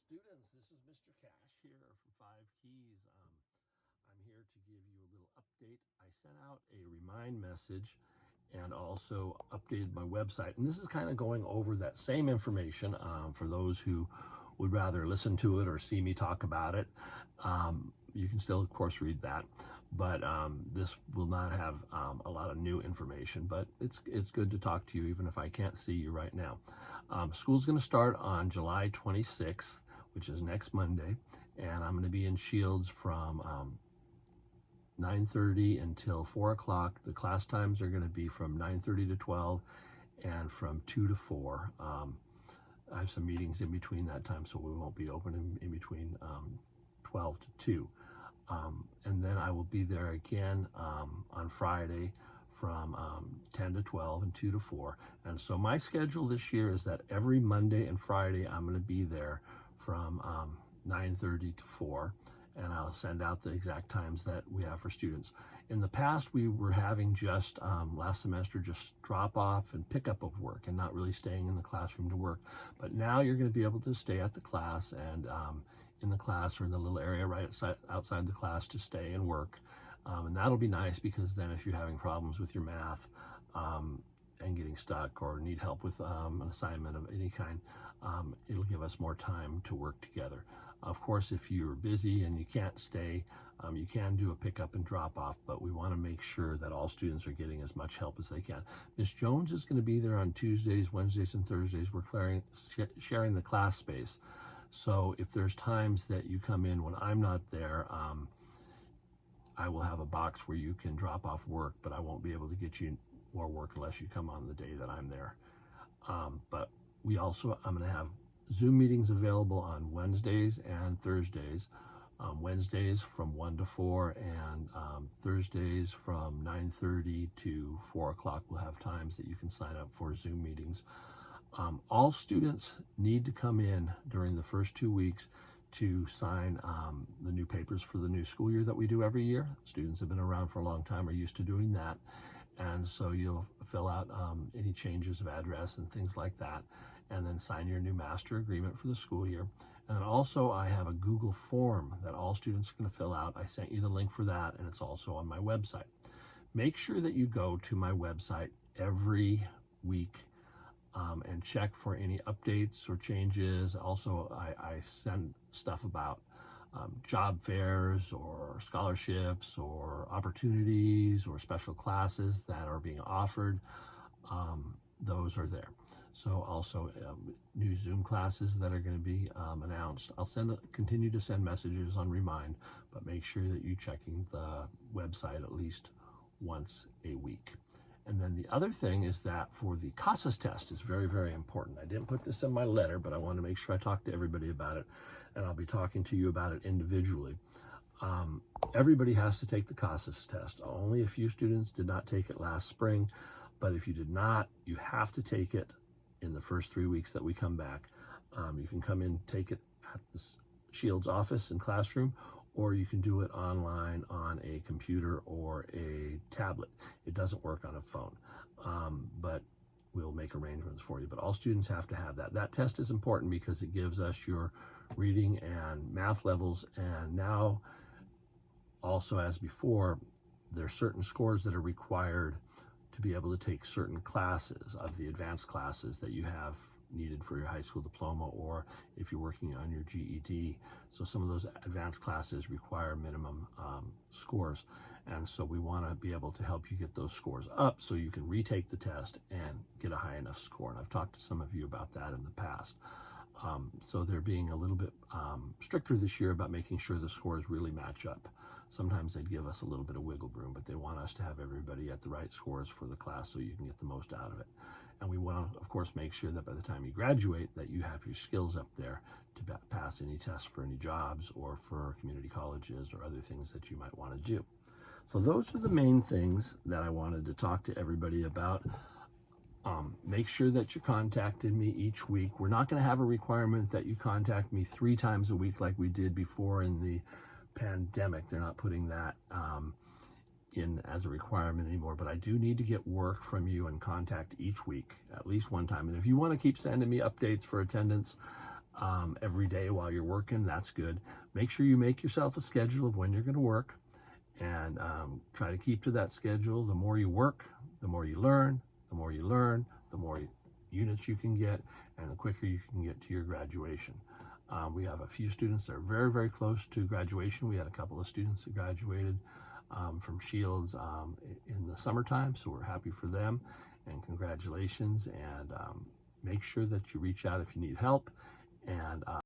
Students, this is Mr. Cash here from Five Keys. I'm here to give you a little update. I sent out a remind message and also updated my website. And this is kind of going over that same information for those who would rather listen to it or see me talk about it. You can still, of course, read that, but this will not have a lot of new information, but it's good to talk to you even if I can't see you right now. School's going to start on July 26th, which is next Monday, and I'm going to be in Shields from 9:30 until 4 o'clock. The class times are going to be from 9:30 to 12 and from 2 to 4. I have some meetings in between that time, so we won't be open in between 12 to 2. And then I will be there again on Friday from 10 to 12 and 2 to 4. And so my schedule this year is that every Monday and Friday I'm going to be there from 9:30 to 4. And I'll send out the exact times that we have for students. In the past, we were having just, last semester, just drop off and pickup of work and not really staying in the classroom to work. But now you're going to be able to stay at the class and in the class or in the little area right outside the class to stay and work. And that'll be nice because then if you're having problems with your math and getting stuck or need help with an assignment of any kind, it'll give us more time to work together. Of course, if you're busy and you can't stay, you can do a pickup and drop off, but we want to make sure that all students are getting as much help as they can. Ms. Jones is going to be there on Tuesdays, Wednesdays, and Thursdays. We're sharing the class space. So if there's times that you come in when I'm not there, I will have a box where you can drop off work, but I won't be able to get you more work unless you come on the day that I'm there. But I'm going to have Zoom meetings available on Wednesdays and Thursdays. Wednesdays from 1 to 4 and Thursdays from 9:30 to 4 o'clock. We'll have times that you can sign up for Zoom meetings. All students need to come in during the first 2 weeks to sign the new papers for the new school year that we do every year. Students have been around for a long time, are used to doing that. And so you'll fill out any changes of address and things like that, and then sign your new master agreement for the school year. And then also I have a Google form that all students are going to fill out. I sent you the link for that, and it's also on my website. Make sure that you go to my website every week and check for any updates or changes. Also, I send stuff about job fairs or scholarships or opportunities or special classes that are being offered. Those are there. So also new Zoom classes that are going to be announced. I'll continue to send messages on Remind, but make sure that you're checking the website at least once a week. And then the other thing is that for the CASAS test is very, very important. I didn't put this in my letter, but I want to make sure I talk to everybody about it, and I'll be talking to you about it individually. Everybody has to take the CASAS test. Only a few students did not take it last spring, but if you did not, you have to take it in the first 3 weeks that we come back. You can come in, take it at the Shields office and classroom, or you can do it online on a computer or a tablet. It doesn't work on a phone, but we'll make arrangements for you. But all students have to have that. That test is important because it gives us your reading and math levels. And now, also as before, there are certain scores that are required to be able to take certain classes of the advanced classes that you have needed for your high school diploma, or if you're working on your GED. So some of those advanced classes require minimum scores. And so we want to be able to help you get those scores up so you can retake the test and get a high enough score. And I've talked to some of you about that in the past. So they're being a little bit stricter this year about making sure the scores really match up. Sometimes they'd give us a little bit of wiggle room, but they want us to have everybody at the right scores for the class so you can get the most out of it. And we want to, of course, make sure that by the time you graduate that you have your skills up there to pass any tests for any jobs or for community colleges or other things that you might want to do. So those are the main things that I wanted to talk to everybody about. Make sure that you contacted me each week. We're not going to have a requirement that you contact me 3 times a week like we did before in the pandemic. They're not putting that in as a requirement anymore, but I do need to get work from you and contact each week, at least one time. And if you want to keep sending me updates for attendance, every day while you're working. That's good. Make sure you make yourself a schedule of when you're going to work, and try to keep to that schedule. The more you work, the more you learn. The more you learn, the more units you can get, and the quicker you can get to your graduation. We have a few students that are very, very close to graduation. We had a couple of students that graduated from Shields in the summertime, so we're happy for them, and congratulations. And make sure that you reach out if you need help, and